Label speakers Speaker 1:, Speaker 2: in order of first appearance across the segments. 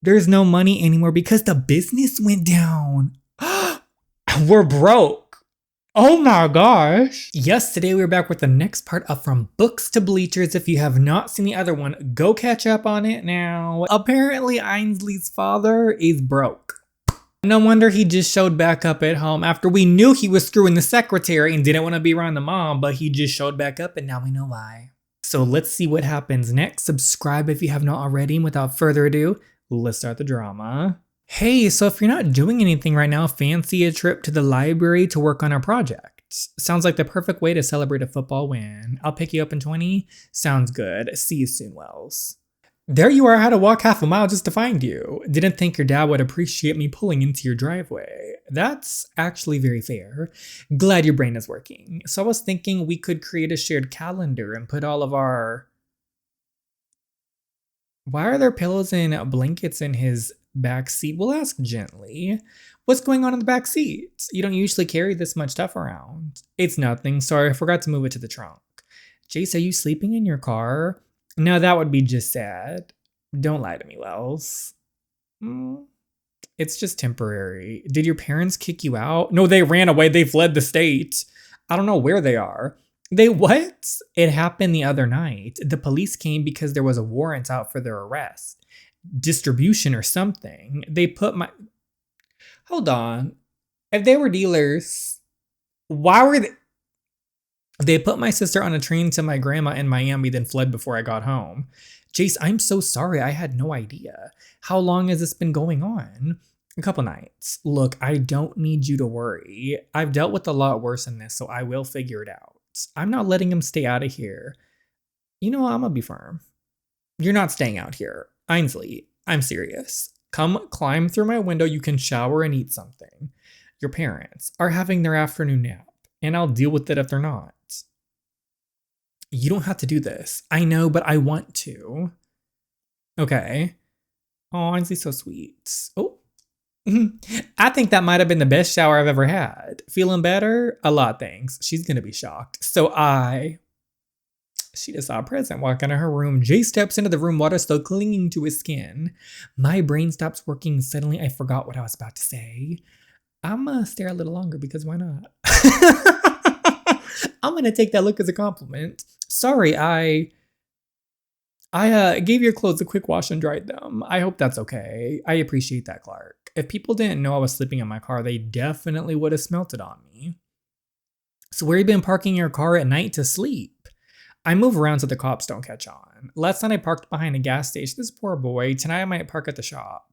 Speaker 1: There's no money anymore because the business went down. We're broke. Oh my gosh. Yes, today we're back with the next part of From Books to Bleachers. If you have not seen the other one, go catch up on it now. Apparently, Ainsley's father is broke. No wonder he just showed back up at home after we knew he was screwing the secretary and didn't want to be around the mom, but he just showed back up and now we know why. So let's see what happens next. Subscribe if you have not already, and without further ado, let's start the drama. Hey, so if you're not doing anything right now, fancy a trip to the library to work on our project. Sounds like the perfect way to celebrate a football win. I'll pick you up in 20. Sounds good. See you soon, Wells. There you are. I had to walk half a mile just to find you. Didn't think your dad would appreciate me pulling into your driveway. That's actually very fair. Glad your brain is working. So I was thinking we could create a shared calendar and put all of our... Why are there pillows and blankets in his back seat? We'll ask gently. What's going on in the back seat? You don't usually carry this much stuff around. It's nothing. Sorry, I forgot to move it to the trunk. Jace, are you sleeping in your car? No, that would be just sad. Don't lie to me, Wells. It's just temporary. Did your parents kick you out? No, they ran away. They fled the state. I don't know where they are. They what? It happened the other night. The police came because there was a warrant out for their arrest. Distribution or something. They put my... Hold on. If they were dealers, why were they... They put my sister on a train to my grandma in Miami, then fled before I got home. Jace, I'm so sorry. I had no idea. How long has this been going on? A couple nights. Look, I don't need you to worry. I've dealt with a lot worse than this, so I will figure it out. I'm not letting him stay out of here. You know what? I'm gonna be firm. You're not staying out here. Ainsley, I'm serious. Come climb through my window. You can shower and eat something. Your parents are having their afternoon nap, and I'll deal with it if they're not. You don't have to do this. I know, but I want to. Okay. Oh, Ainsley's so sweet. Oh. I think that might have been the best shower I've ever had. Feeling better? A lot, thanks. She's gonna be shocked. She just saw a present walk into her room. Jay steps into the room, water still clinging to his skin. My brain stops working. Suddenly, I forgot what I was about to say. I'm gonna stare a little longer because why not? I'm gonna take that look as a compliment. Sorry, I gave your clothes a quick wash and dried them. I hope that's okay. I appreciate that, Clark. If people didn't know I was sleeping in my car, they definitely would have smelt it on me. So where you been parking your car at night to sleep? I move around so the cops don't catch on. Last night I parked behind a gas station. This poor boy. Tonight I might park at the shop.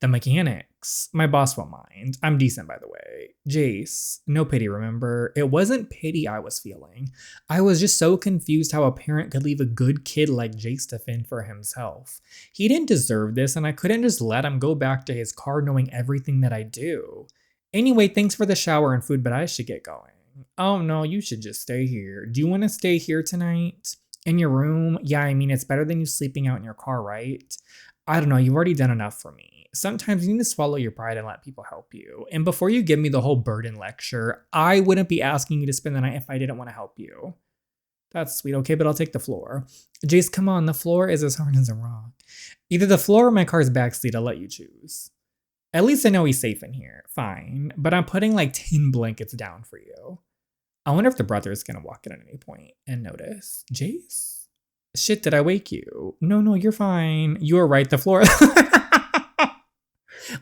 Speaker 1: The mechanics. My boss won't mind. I'm decent, by the way. Jace, no pity, remember? It wasn't pity I was feeling. I was just so confused how a parent could leave a good kid like Jace to fend for himself. He didn't deserve this, and I couldn't just let him go back to his car knowing everything that I do. Anyway, thanks for the shower and food, but I should get going. Oh no, you should just stay here. Do you want to stay here tonight? In your room? Yeah, I mean, it's better than you sleeping out in your car, right? I don't know, you've already done enough for me. Sometimes you need to swallow your pride and let people help you. And before you give me the whole burden lecture, I wouldn't be asking you to spend the night if I didn't want to help you. That's sweet, okay, but I'll take the floor. Jace, come on, the floor is as hard as a rock. Either the floor or my car's backseat, I'll let you choose. At least I know he's safe in here, fine. But I'm putting like 10 blankets down for you. I wonder if the brother is gonna walk in at any point and notice. Jace? Shit, did I wake you? No, you're fine. You were right, the floor.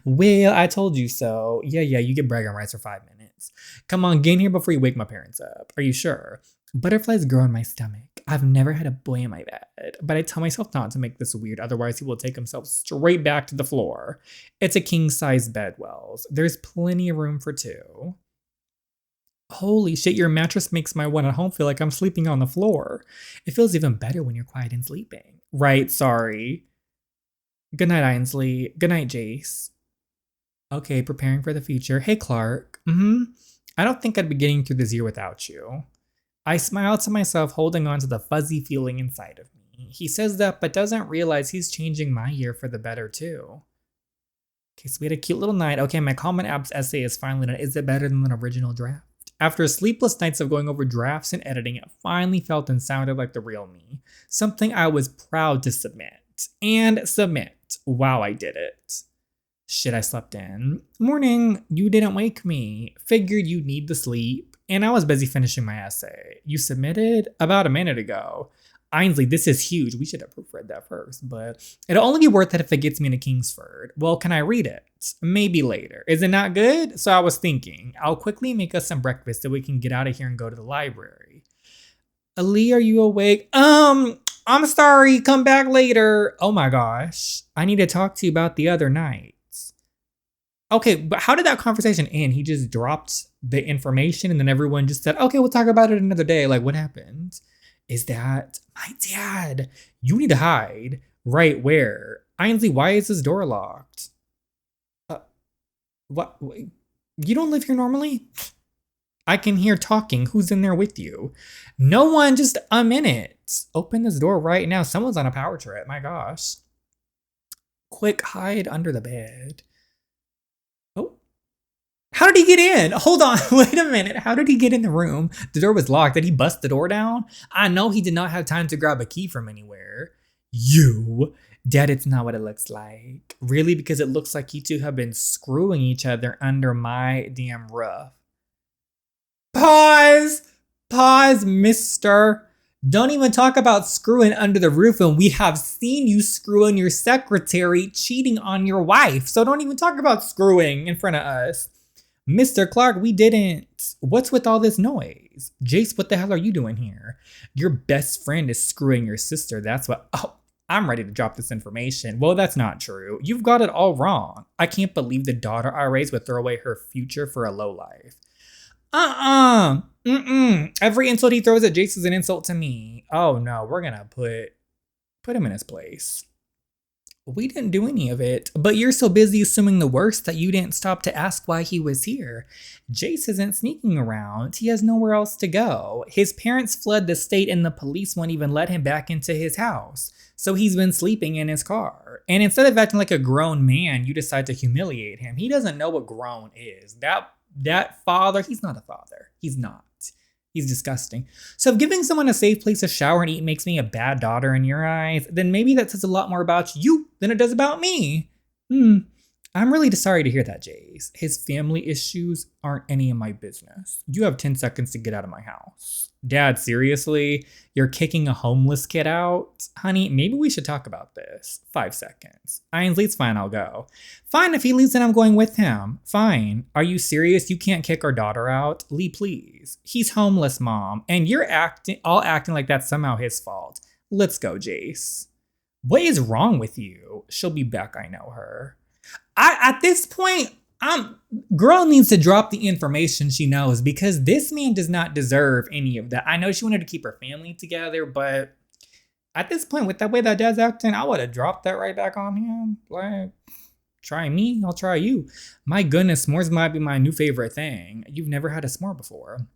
Speaker 1: Well, I told you so. Yeah, you get bragging rights for 5 minutes. Come on, get in here before you wake my parents up. Are you sure? Butterflies grow in my stomach. I've never had a boy in my bed, but I tell myself not to make this weird, otherwise he will take himself straight back to the floor. It's a king-size bed, Wells. There's plenty of room for 2. Holy shit, your mattress makes my one at home feel like I'm sleeping on the floor. It feels even better when you're quiet and sleeping. Right, sorry. Good night, Ainsley. Good night, Jace. Okay, preparing for the future. Hey, Clark. I don't think I'd be getting through this year without you. I smile to myself, holding on to the fuzzy feeling inside of me. He says that, but doesn't realize he's changing my year for the better, too. Okay, so we had a cute little night. Okay, my Common Apps essay is finally done. Is it better than an original draft? After sleepless nights of going over drafts and editing, it finally felt and sounded like the real me. Something I was proud to submit. And submit. that. Wow, I did it. Shit, I slept in. Morning, you didn't wake me. Figured you'd need the sleep. And I was busy finishing my essay. You submitted about a minute ago. Ainsley, this is huge. We should have proofread that first, but it'll only be worth it if it gets me into Kingsford. Well, can I read it? Maybe later. Is it not good? So I was thinking, I'll quickly make us some breakfast so we can get out of here and go to the library. Ali, are you awake? I'm sorry. Come back later. Oh my gosh. I need to talk to you about the other night. Okay, but how did that conversation end? He just dropped the information and then everyone just said, okay, we'll talk about it another day. Like, what happened? Is that my dad? You need to hide. Right where? Ainsley, why is this door locked? What? You don't live here normally? I can hear talking. Who's in there with you? No one, just a minute. Open this door right now. Someone's on a power trip. My gosh. Quick, hide under the bed. Oh. How did he get in? Hold on, wait a minute. How did he get in the room? The door was locked. Did he bust the door down? I know he did not have time to grab a key from anywhere. You? Dad, it's not what it looks like. Really? Because it looks like you two have been screwing each other under my damn roof. Pause! Pause, mister. Don't even talk about screwing under the roof when we have seen you screwing your secretary cheating on your wife. So don't even talk about screwing in front of us. Mr. Clark, we didn't. What's with all this noise? Jace, what the hell are you doing here? Your best friend is screwing your sister. That's what. Oh, I'm ready to drop this information. Well, that's not true. You've got it all wrong. I can't believe the daughter I raised would throw away her future for a lowlife. Every insult he throws at Jace is an insult to me. Oh no, we're gonna put him in his place. We didn't do any of it, but you're so busy assuming the worst that you didn't stop to ask why he was here. Jace isn't sneaking around. He has nowhere else to go. His parents fled the state and the police won't even let him back into his house. So he's been sleeping in his car. And instead of acting like a grown man, you decide to humiliate him. He doesn't know what grown is. That father, he's not a father. He's not. He's disgusting. So if giving someone a safe place to shower and eat makes me a bad daughter in your eyes, then maybe that says a lot more about you than it does about me. I'm really sorry to hear that, Jace. His family issues aren't any of my business. You have 10 seconds to get out of my house. Dad, seriously? You're kicking a homeless kid out? Honey, maybe we should talk about this. 5 seconds. Ainsley's fine, I'll go. Fine, if he leaves then I'm going with him. Fine. Are you serious? You can't kick our daughter out? Lee, please. He's homeless, Mom, and you're acting like that's somehow his fault. Let's go, Jace. What is wrong with you? She'll be back, I know her. At this point, girl needs to drop the information she knows because this man does not deserve any of that. I know she wanted to keep her family together, but at this point, with that way that dad's acting, I would have dropped that right back on him. Like, try me, I'll try you. My goodness, s'mores might be my new favorite thing. You've never had a s'more before.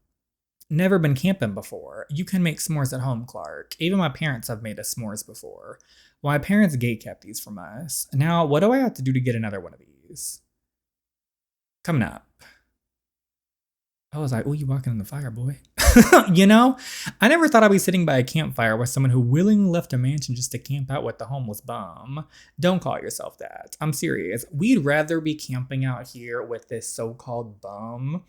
Speaker 1: Never been camping before. You can make s'mores at home, Clark. Even my parents have made us s'mores before. Well, my parents gate-kept these from us. Now, what do I have to do to get another one of these? Coming up. I was like, oh, you walking in the fire, boy. You know, I never thought I'd be sitting by a campfire with someone who willingly left a mansion just to camp out with the homeless bum. Don't call yourself that. I'm serious. We'd rather be camping out here with this so-called bum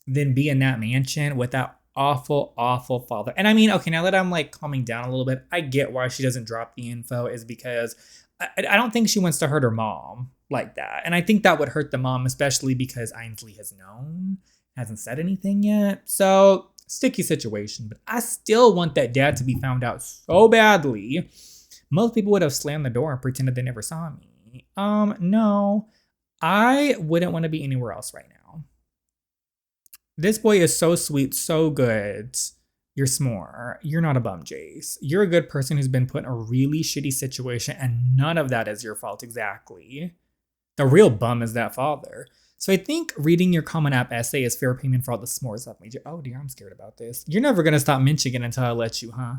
Speaker 1: than be in that mansion with that awful, awful father. And I mean, okay, now that I'm like calming down a little bit, I get why she doesn't drop the info is because I don't think she wants to hurt her mom like that. And I think that would hurt the mom, especially because Ainsley has known, hasn't said anything yet. So sticky situation, but I still want that dad to be found out so badly. Most people would have slammed the door and pretended they never saw me. No, I wouldn't want to be anywhere else right now. This boy is so sweet, so good. You're s'more. You're not a bum, Jace. You're a good person who's been put in a really shitty situation, and none of that is your fault exactly. The real bum is that father. So I think reading your Common App essay is fair payment for all the s'mores I've made you. Oh dear, I'm scared about this. You're never gonna stop mentioning it until I let you, huh?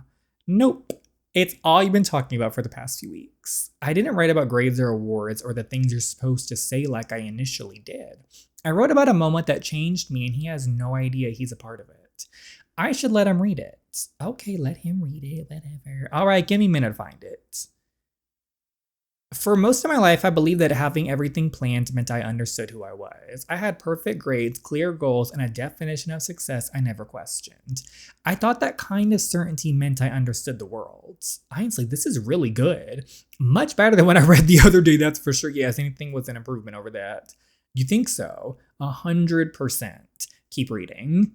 Speaker 1: Nope. It's all you've been talking about for the past few weeks. I didn't write about grades or awards or the things you're supposed to say like I initially did. I wrote about a moment that changed me and he has no idea he's a part of it. I should let him read it. Okay, let him read it, whatever. All right, give me a minute to find it. For most of my life, I believed that having everything planned meant I understood who I was. I had perfect grades, clear goals, and a definition of success I never questioned. I thought that kind of certainty meant I understood the world. Ainsley, this is really good. Much better than what I read the other day, that's for sure. Yes, anything was an improvement over that. You think so? 100%. Keep reading.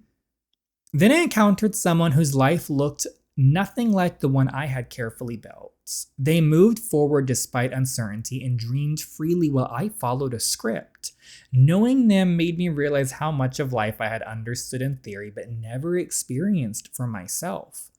Speaker 1: Then I encountered someone whose life looked nothing like the one I had carefully built. They moved forward despite uncertainty and dreamed freely while I followed a script. Knowing them made me realize how much of life I had understood in theory but never experienced for myself.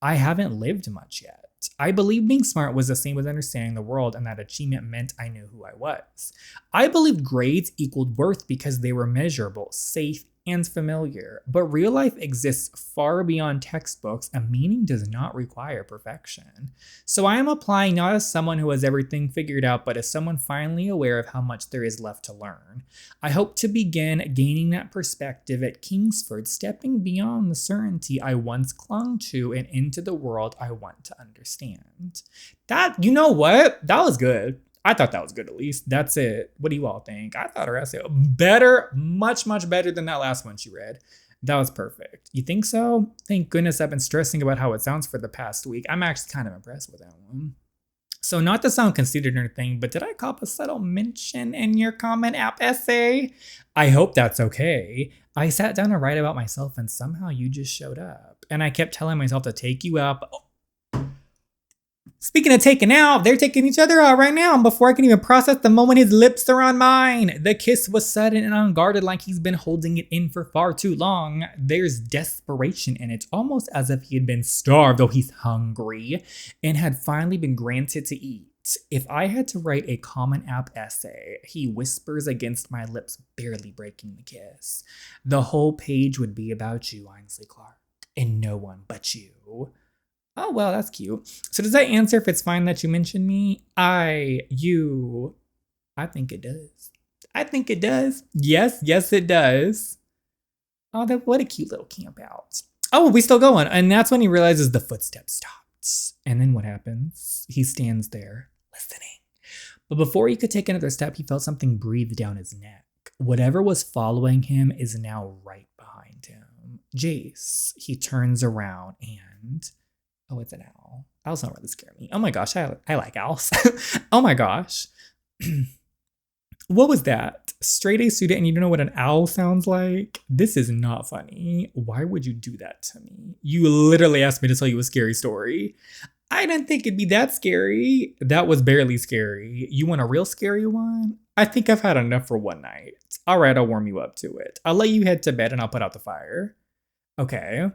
Speaker 1: I haven't lived much yet. I believed being smart was the same as understanding the world and that achievement meant I knew who I was. I believed grades equaled worth because they were measurable, safe, and familiar. But real life exists far beyond textbooks, and meaning does not require perfection. So I am applying not as someone who has everything figured out, but as someone finally aware of how much there is left to learn. I hope to begin gaining that perspective at Kingsford, stepping beyond the certainty I once clung to and into the world I want to understand. That, you know what? That was good. I thought that was good, at least. That's it. What do you all think? I thought her essay was better, much, much better than that last one she read. That was perfect. You think so? Thank goodness I've been stressing about how it sounds for the past week. I'm actually kind of impressed with that one. So not to sound conceited or anything, but did I cop a subtle mention in your comment app essay? I hope that's okay. I sat down to write about myself and somehow you just showed up. And I kept telling myself to take you out. Speaking of taking out, they're taking each other out right now. And before I can even process the moment his lips are on mine, the kiss was sudden and unguarded like he's been holding it in for far too long. There's desperation in it, almost as if he had been starved, though he's hungry, and had finally been granted to eat. If I had to write a Common App essay, he whispers against my lips, barely breaking the kiss. The whole page would be about you, Ainsley Clark, and no one but you. Oh, well, that's cute. So does that answer if it's fine that you mentioned me? You. I think it does. I think it does. Yes, it does. Oh, what a cute little camp out. Oh, we still going. And that's when he realizes the footsteps stopped. And then what happens? He stands there, listening. But before he could take another step, he felt something breathe down his neck. Whatever was following him is now right behind him. Jace. He turns around and... Oh, it's an owl. Owls don't really scare me. Oh my gosh, I like owls. Oh my gosh. What was that? Straight A student and you don't know what an owl sounds like? This is not funny. Why would you do that to me? You literally asked me to tell you a scary story. I didn't think it'd be that scary. That was barely scary. You want a real scary one? I think I've had enough for one night. All right, I'll warm you up to it. I'll let you head to bed and I'll put out the fire. Okay.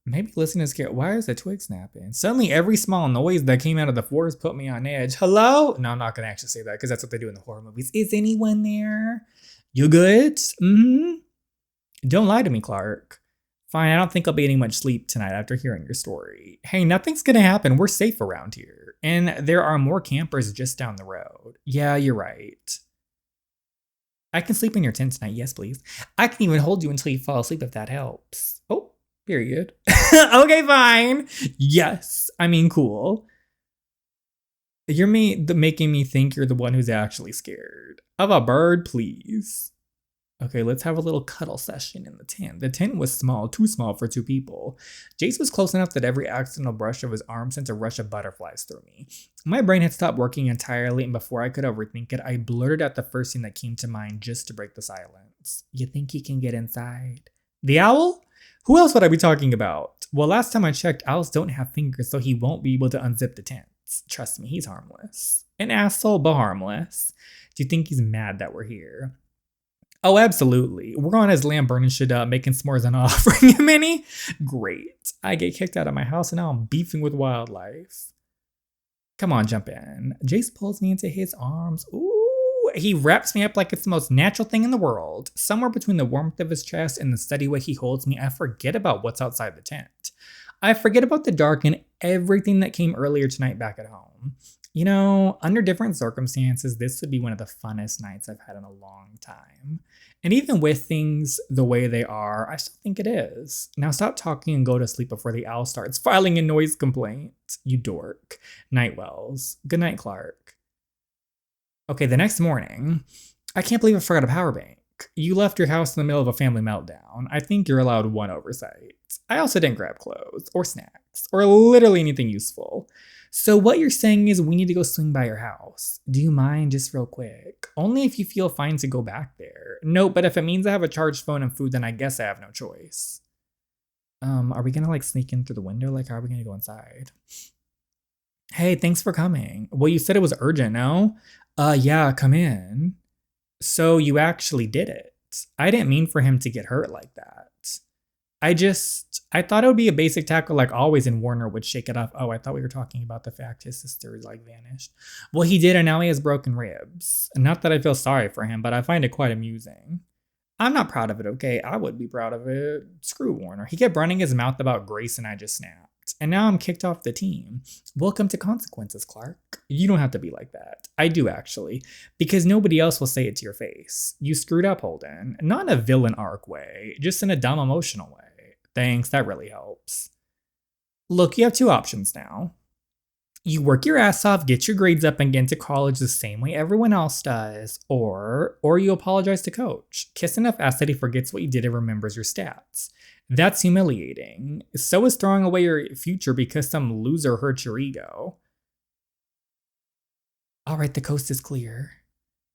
Speaker 1: Maybe listen to scare. Why is the twig snapping? Suddenly, every small noise that came out of the forest put me on edge. Hello? No, I'm not going to actually say that because that's what they do in the horror movies. Is anyone there? You good? Don't lie to me, Clark. Fine, I don't think I'll be getting much sleep tonight after hearing your story. Hey, nothing's going to happen. We're safe around here. And there are more campers just down the road. Yeah, you're right. I can sleep in your tent tonight. Yes, please. I can even hold you until you fall asleep if that helps. Oh. Period. Okay, fine. Yes. I mean, cool. You're making me think you're the one who's actually scared. Of a bird, please. Okay, let's have a little cuddle session in the tent. The tent was small, too small for two people. Jace was close enough that every accidental brush of his arm sent a rush of butterflies through me. My brain had stopped working entirely, and before I could overthink it, I blurted out the first thing that came to mind just to break the silence. You think he can get inside? The owl? Who else would I be talking about? Well, last time I checked, owls don't have fingers, so he won't be able to unzip the tents. Trust me, he's harmless. An asshole, but harmless. Do you think he's mad that we're here? Oh, absolutely. We're on his land burning shit up, making s'mores and offering him any? Great. I get kicked out of my house and now I'm beefing with wildlife. Come on, jump in. Jace pulls me into his arms. Ooh. He wraps me up like it's the most natural thing in the world. Somewhere between the warmth of his chest and the steady way he holds me, I forget about what's outside the tent. I forget about the dark and everything that came earlier tonight back at home. You know, under different circumstances, this would be one of the funnest nights I've had in a long time. And even with things the way they are, I still think it is. Now stop talking and go to sleep before the owl starts filing a noise complaint. You dork. Night Wells. Good night, Clark. Okay, the next morning, I can't believe I forgot a power bank. You left your house in the middle of a family meltdown. I think you're allowed one oversight. I also didn't grab clothes or snacks or literally anything useful. So, what you're saying is we need to go swing by your house. Do you mind just real quick? Only if you feel fine to go back there. No, but if it means I have a charged phone and food, then I guess I have no choice. Are we gonna like sneak in through the window? Like, how are we gonna go inside? Hey, thanks for coming. Well, you said it was urgent, no? Yeah, come in. So you actually did it. I didn't mean for him to get hurt like that. I thought it would be a basic tackle like always, and Warner would shake it off. Oh, I thought we were talking about the fact his sister like vanished. Well, he did, and now he has broken ribs. Not that I feel sorry for him, but I find it quite amusing. I'm not proud of it, okay? I would be proud of it. Screw Warner. He kept running his mouth about Grace and I just snapped. And now I'm kicked off the team. Welcome to consequences, Clark. You don't have to be like that. I do actually, because nobody else will say it to your face. You screwed up, Holden. Not in a villain arc way, just in a dumb emotional way. Thanks, that really helps. Look, you have two options now. You work your ass off, get your grades up, and get into college the same way everyone else does, or you apologize to coach. Kiss enough ass that he forgets what you did and remembers your stats. That's humiliating. So is throwing away your future because some loser hurt your ego. All right, the coast is clear.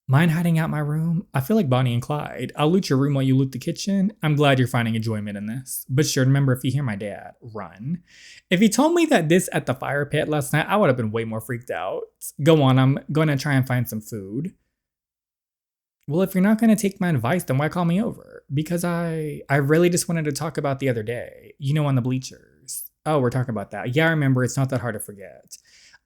Speaker 1: Mind hiding out my room? I feel like Bonnie and Clyde. I'll loot your room while you loot the kitchen. I'm glad you're finding enjoyment in this. But sure, remember, if you hear my dad, run. If he told me that this at the fire pit last night, I would have been way more freaked out. Go on, I'm gonna try and find some food. Well, if you're not gonna take my advice, then why call me over? Because I really just wanted to talk about the other day. You know, on the bleachers. Oh, we're talking about that. Yeah, I remember, it's not that hard to forget.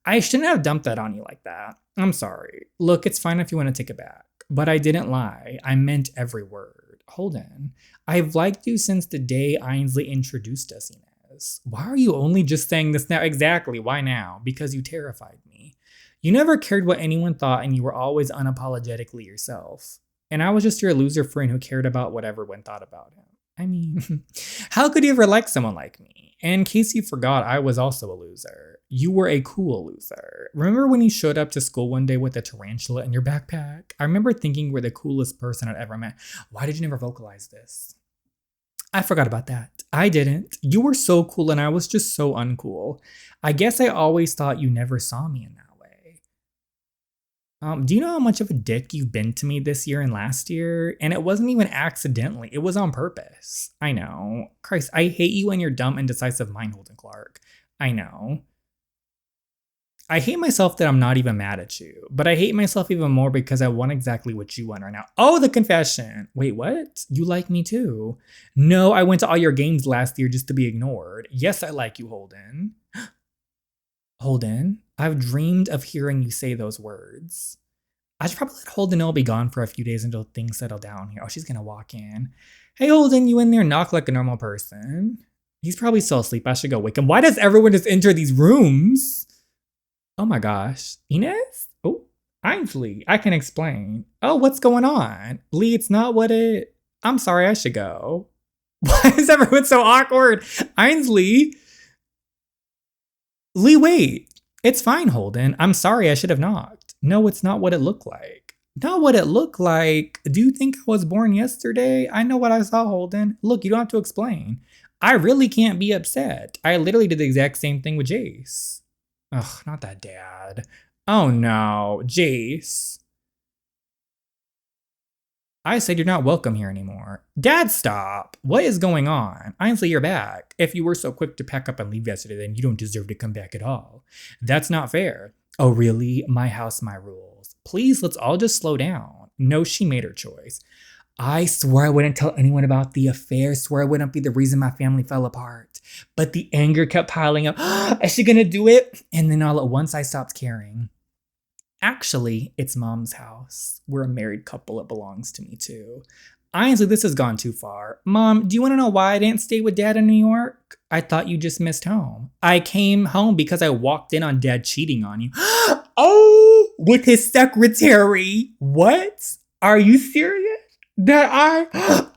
Speaker 1: I shouldn't have dumped that on you like that. I'm sorry. Look, it's fine if you want to take it back. But I didn't lie. I meant every word. Holden, I've liked you since the day Ainsley introduced us, Inez. Why are you only just saying this now? Exactly. Why now? Because you terrified me. You never cared what anyone thought and you were always unapologetically yourself. And I was just your loser friend who cared about what everyone thought about him. I mean, how could you ever like someone like me? And in case you forgot, I was also a loser. You were a cool loser. Remember when you showed up to school one day with a tarantula in your backpack? I remember thinking you were the coolest person I'd ever met. Why did you never vocalize this? I forgot about that. I didn't. You were so cool and I was just so uncool. I guess I always thought you never saw me in that way. Do you know how much of a dick you've been to me this year and last year? And it wasn't even accidentally. It was on purpose. I know. Christ, I hate you and your dumb, indecisive mind, Holden Clark. I know. I hate myself that I'm not even mad at you, but I hate myself even more because I want exactly what you want right now. Oh, the confession. Wait, what? You like me too? No, I went to all your games last year just to be ignored. Yes, I like you, Holden. Holden, I've dreamed of hearing you say those words. I should probably let Holden know I'll be gone for a few days until things settle down here. Oh, she's gonna walk in. Hey, Holden, you in there? Knock like a normal person. He's probably still asleep. I should go wake him. Why does everyone just enter these rooms? Oh my gosh. Inez? Oh, Ainsley. I can explain. Oh, what's going on? Lee, it's not what it... I'm sorry, I should go. Why is everyone so awkward? Ainsley? Lee, wait. It's fine, Holden. I'm sorry, I should have knocked. No, it's not what it looked like. Not what it looked like? Do you think I was born yesterday? I know what I saw, Holden. Look, you don't have to explain. I really can't be upset. I literally did the exact same thing with Jace. Ugh, not that dad. Oh no, Jace. I said you're not welcome here anymore. Dad, stop. What is going on? Ainsley, you're back. If you were so quick to pack up and leave yesterday, then you don't deserve to come back at all. That's not fair. Oh, really? My house, my rules. Please, let's all just slow down. No, she made her choice. I swore I wouldn't tell anyone about the affair, swore I wouldn't be the reason my family fell apart. But the anger kept piling up. Is she gonna do it? And then all at once I stopped caring. Actually, it's Mom's house. We're a married couple. It belongs to me too. Ainsley, this has gone too far. Mom, do you want to know why I didn't stay with Dad in New York? I thought you just missed home. I came home because I walked in on Dad cheating on you. Oh, with his secretary. What? Are you serious? That